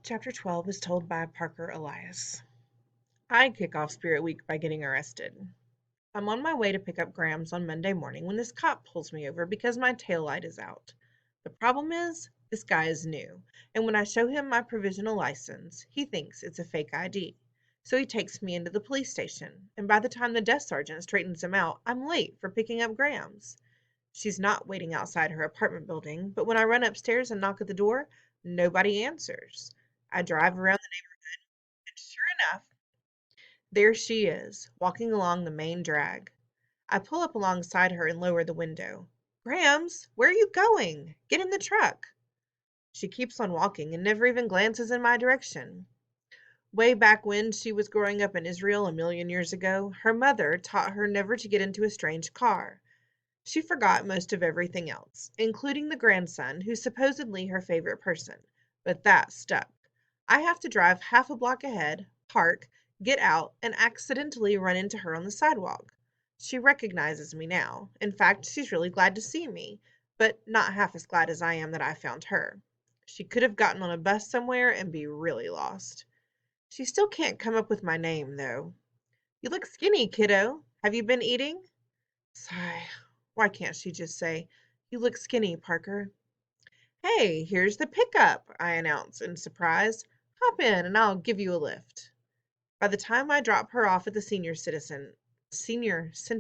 Chapter 12 is told by Parker Elias. I kick off Spirit Week by getting arrested. I'm on my way to pick up Grams on Monday morning when this cop pulls me over because my taillight is out. The problem is, this guy is new, and when I show him my provisional license, he thinks it's a fake ID. So he takes me into the police station, and by the time the desk sergeant straightens him out, I'm late for picking up Grams. She's not waiting outside her apartment building, but when I run upstairs and knock at the door, nobody answers. I drive around the neighborhood, and sure enough, there she is, walking along the main drag. I pull up alongside her and lower the window. Grams, where are you going? Get in the truck. She keeps on walking and never even glances in my direction. Way back when she was growing up in Israel a million years ago, her mother taught her never to get into a strange car. She forgot most of everything else, including the grandson, who's supposedly her favorite person. But that stuck. I have to drive half a block ahead, park, get out, and accidentally run into her on the sidewalk. She recognizes me now. In fact, she's really glad to see me, but not half as glad as I am that I found her. She could have gotten on a bus somewhere and be really lost. She still can't come up with my name, though. You look skinny, kiddo. Have you been eating? Sigh. Why can't she just say, "You look skinny, Parker"? "Hey, here's the pickup," I announce in surprise. "Hop in and I'll give you a lift." By the time I drop her off at the senior center,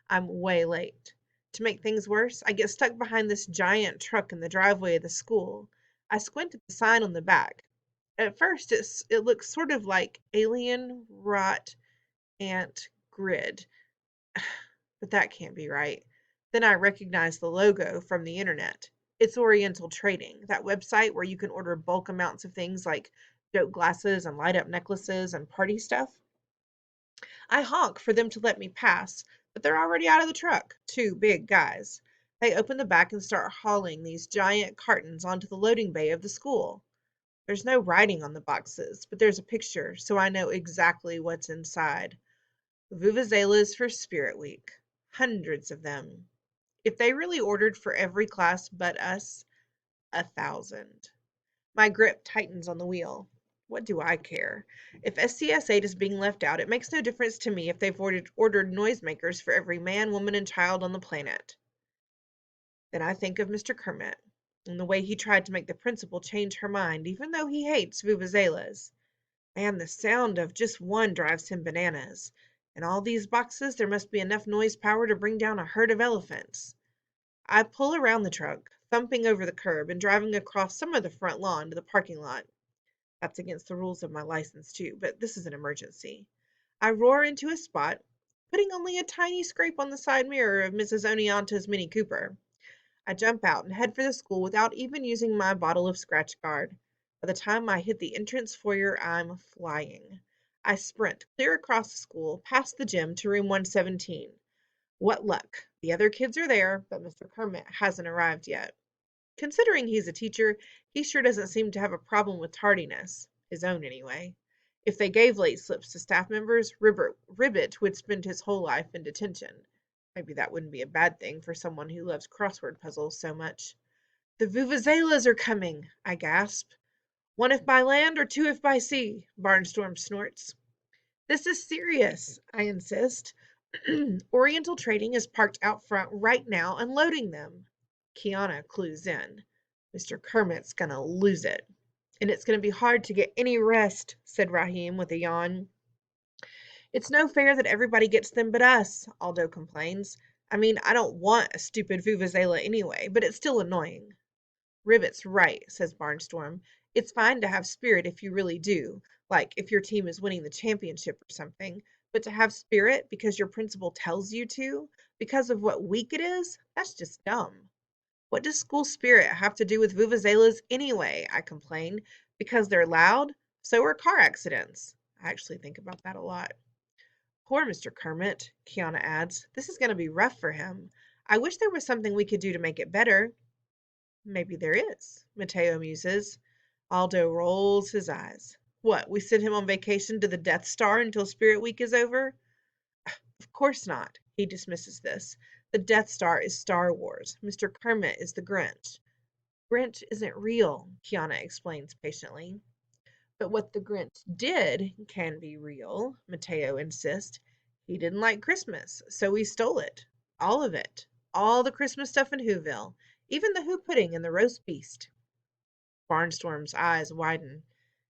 I'm way late. To make things worse, I get stuck behind this giant truck in the driveway of the school. I squint at the sign on the back. At first, it looks sort of like alien rot ant grid, but that can't be right. Then I recognize the logo from the internet. It's Oriental Trading, that website where you can order bulk amounts of things like joke glasses and light up necklaces and party stuff. I honk for them to let me pass, but they're already out of the truck, two big guys. They open the back and start hauling these giant cartons onto the loading bay of the school. There's no writing on the boxes, but there's a picture, so I know exactly what's inside. Vuvuzelas for Spirit Week. Hundreds of them. If they really ordered for every class but us, 1,000. My grip tightens on the wheel. What do I care? If SCS 8 is being left out, it makes no difference to me if they've ordered noisemakers for every man, woman, and child on the planet. Then I think of Mr. Kermit and the way he tried to make the principal change her mind, even though he hates vuvuzelas. Man, the sound of just one drives him bananas. In all these boxes, there must be enough noise power to bring down a herd of elephants. I pull around the truck, thumping over the curb and driving across some of the front lawn to the parking lot. That's against the rules of my license, too, but this is an emergency. I roar into a spot, putting only a tiny scrape on the side mirror of Mrs. Oneonta's Mini Cooper. I jump out and head for the school without even using my bottle of scratch guard. By the time I hit the entrance foyer, I'm flying. I sprint clear across the school, past the gym to room 117. What luck! The other kids are there, but Mr. Kermit hasn't arrived yet. Considering he's a teacher, he sure doesn't seem to have a problem with tardiness. His own, anyway. If they gave late slips to staff members, Ribbit would spend his whole life in detention. Maybe that wouldn't be a bad thing for someone who loves crossword puzzles so much. The Vuvuzelas are coming, I gasp. One if by land or two if by sea, Barnstorm snorts. This is serious, I insist. Oriental Trading is parked out front right now unloading them. Kiana clues in. Mr. Kermit's gonna lose it. And it's gonna be hard to get any rest, said Raheem with a yawn. It's no fair that everybody gets them but us, Aldo complains. I mean, I don't want a stupid Vuvuzela anyway, but it's still annoying. Ribbit's right, says Barnstorm. It's fine to have spirit if you really do, like if your team is winning the championship or something, but to have spirit because your principal tells you to, because of what week it is, that's just dumb. What does school spirit have to do with vuvuzelas anyway? I complain. Because they're loud? So are car accidents. I actually think about that a lot. Poor Mr. Kermit, Kiana adds. This is going to be rough for him. I wish there was something we could do to make it better. Maybe there is, Mateo muses. Aldo rolls his eyes. What, we send him on vacation to the Death Star until Spirit Week is over? Of course not. He dismisses this. The Death Star is Star Wars. Mr. Kermit is the Grinch. Grinch isn't real, Kiana explains patiently. But what the Grinch did can be real, Mateo insists. He didn't like Christmas, so we stole it. All of it. All the Christmas stuff in Whoville. Even the Who pudding and the roast beast. Barnstorm's eyes widen.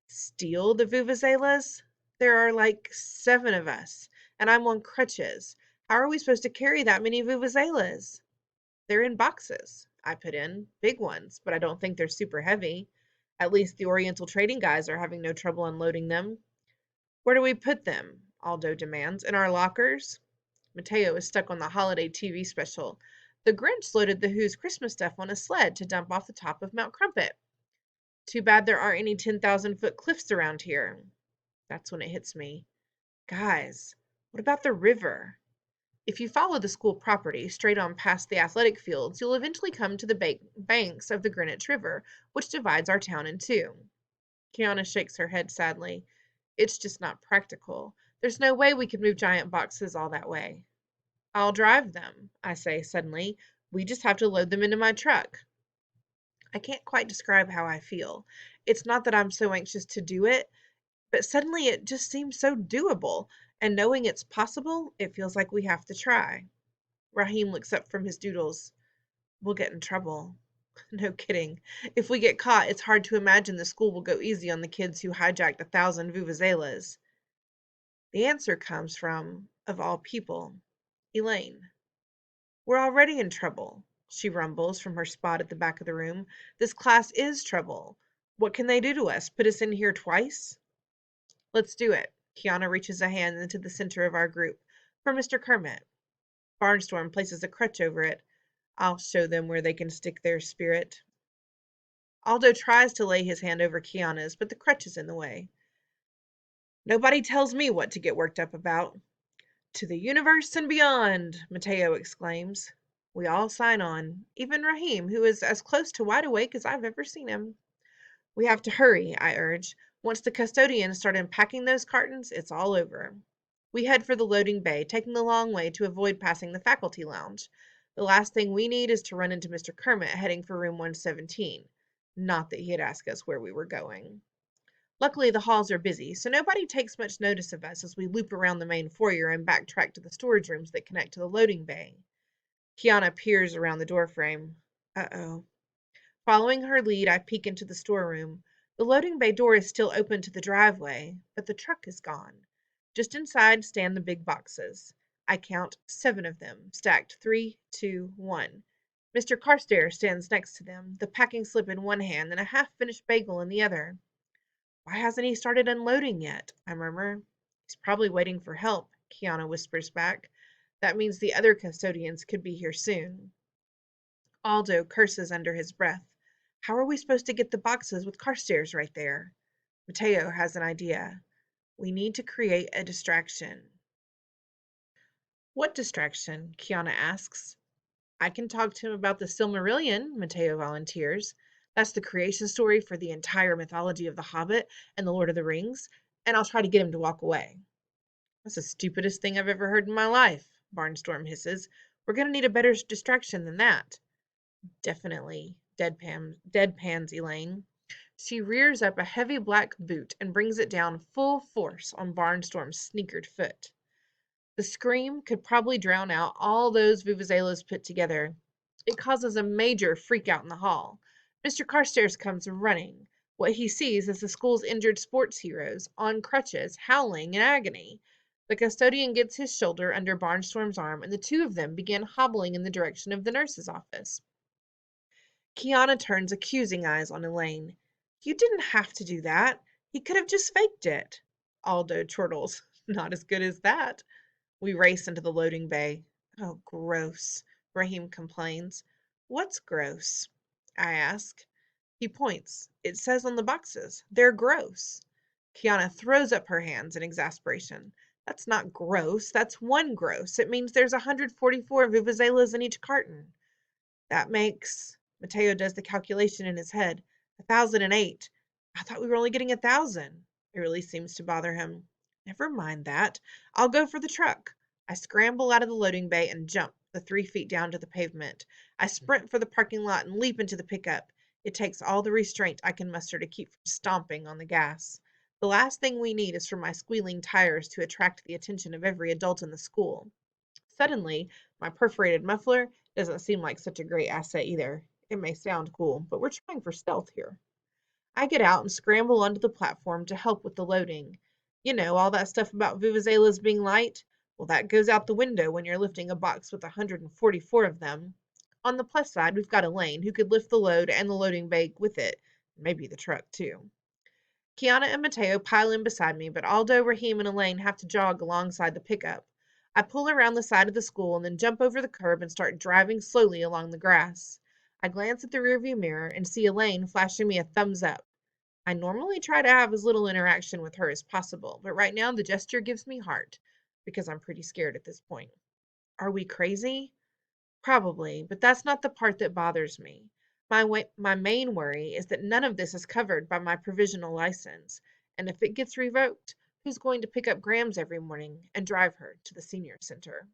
Steal the vuvuzelas? There are like 7 of us, and I'm on crutches. How are we supposed to carry that many vuvuzelas? They're in boxes, I put in. Big ones, but I don't think they're super heavy. At least the Oriental trading guys are having no trouble unloading them. Where do we put them? Aldo demands. In our lockers? Mateo is stuck on the holiday TV special. The Grinch loaded the Who's Christmas stuff on a sled to dump off the top of Mount Crumpet. Too bad there aren't any 10,000-foot cliffs around here. That's when it hits me. Guys, what about the river? If you follow the school property straight on past the athletic fields, you'll eventually come to the banks of the Greenwich River, which divides our town in two. Kiana shakes her head sadly. It's just not practical. There's no way we could move giant boxes all that way. I'll drive them, I say suddenly. We just have to load them into my truck. I can't quite describe how I feel. It's not that I'm so anxious to do it, but suddenly it just seems so doable, and knowing it's possible, it feels like we have to try. Raheem looks up from his doodles. We'll get in trouble. No kidding. If we get caught, it's hard to imagine the school will go easy on the kids who hijacked 1,000 vuvuzelas. The answer comes from, of all people, Elaine. We're already in trouble, she rumbles from her spot at the back of the room. This class is trouble. What can they do to us? Put us in here twice? Let's do it. Kiana reaches a hand into the center of our group. For Mr. Kermit. Barnstorm places a crutch over it. I'll show them where they can stick their spirit. Aldo tries to lay his hand over Kiana's, but the crutch is in the way. Nobody tells me what to get worked up about. To the universe and beyond, Mateo exclaims. We all sign on, even Raheem, who is as close to wide awake as I've ever seen him. We have to hurry, I urge. Once the custodians start unpacking those cartons, it's all over. We head for the loading bay, taking the long way to avoid passing the faculty lounge. The last thing we need is to run into Mr. Kermit heading for room 117. Not that he'd ask us where we were going. Luckily, the halls are busy, so nobody takes much notice of us as we loop around the main foyer and backtrack to the storage rooms that connect to the loading bay. Kiana peers around the doorframe. Uh-oh. Following her lead, I peek into the storeroom. The loading bay door is still open to the driveway, but the truck is gone. Just inside stand the big boxes. I count 7 of them, stacked 3, 2, 1. Mr. Carstairs stands next to them, the packing slip in one hand and a half-finished bagel in the other. Why hasn't he started unloading yet? I murmur. He's probably waiting for help, Kiana whispers back. That means the other custodians could be here soon. Aldo curses under his breath. How are we supposed to get the boxes with Carstairs right there? Mateo has an idea. We need to create a distraction. What distraction? Kiana asks. I can talk to him about the Silmarillion, Mateo volunteers. That's the creation story for the entire mythology of The Hobbit and The Lord of the Rings, and I'll try to get him to walk away. That's the stupidest thing I've ever heard in my life, Barnstorm hisses. We're going to need a better distraction than that. Definitely, deadpans Elaine. She rears up a heavy black boot and brings it down full force on Barnstorm's sneakered foot. The scream could probably drown out all those vuvuzelas put together. It causes a major freak out in the hall. Mr. Carstairs comes running. What he sees is the school's injured sports heroes, on crutches, howling in agony. The custodian gets his shoulder under Barnstorm's arm, and the two of them begin hobbling in the direction of the nurse's office. Kiana turns accusing eyes on Elaine. You didn't have to do that. He could have just faked it. Aldo chortles. Not as good as that. We race into the loading bay. Oh, gross, Raheem complains. What's gross? I ask. He points. It says on the boxes. They're gross. Kiana throws up her hands in exasperation. That's not gross. That's one gross. It means there's 144 vuvuzelas in each carton. That makes... Mateo does the calculation in his head. 1,008. I thought we were only getting 1,000. It really seems to bother him. Never mind that. I'll go for the truck. I scramble out of the loading bay and jump the 3 feet down to the pavement. I sprint for the parking lot and leap into the pickup. It takes all the restraint I can muster to keep from stomping on the gas. The last thing we need is for my squealing tires to attract the attention of every adult in the school. Suddenly, my perforated muffler doesn't seem like such a great asset either. It may sound cool, but we're trying for stealth here. I get out and scramble onto the platform to help with the loading. You know, all that stuff about vuvuzelas being light? Well, that goes out the window when you're lifting a box with 144 of them. On the plus side, we've got Elaine who could lift the load and the loading bay with it. Maybe the truck, too. Kiana and Mateo pile in beside me, but Aldo, Raheem, and Elaine have to jog alongside the pickup. I pull around the side of the school and then jump over the curb and start driving slowly along the grass. I glance at the rearview mirror and see Elaine flashing me a thumbs up. I normally try to have as little interaction with her as possible, but right now the gesture gives me heart because I'm pretty scared at this point. Are we crazy? Probably, but that's not the part that bothers me. My main worry is that none of this is covered by my provisional license, and if it gets revoked, who's going to pick up Grams every morning and drive her to the senior center?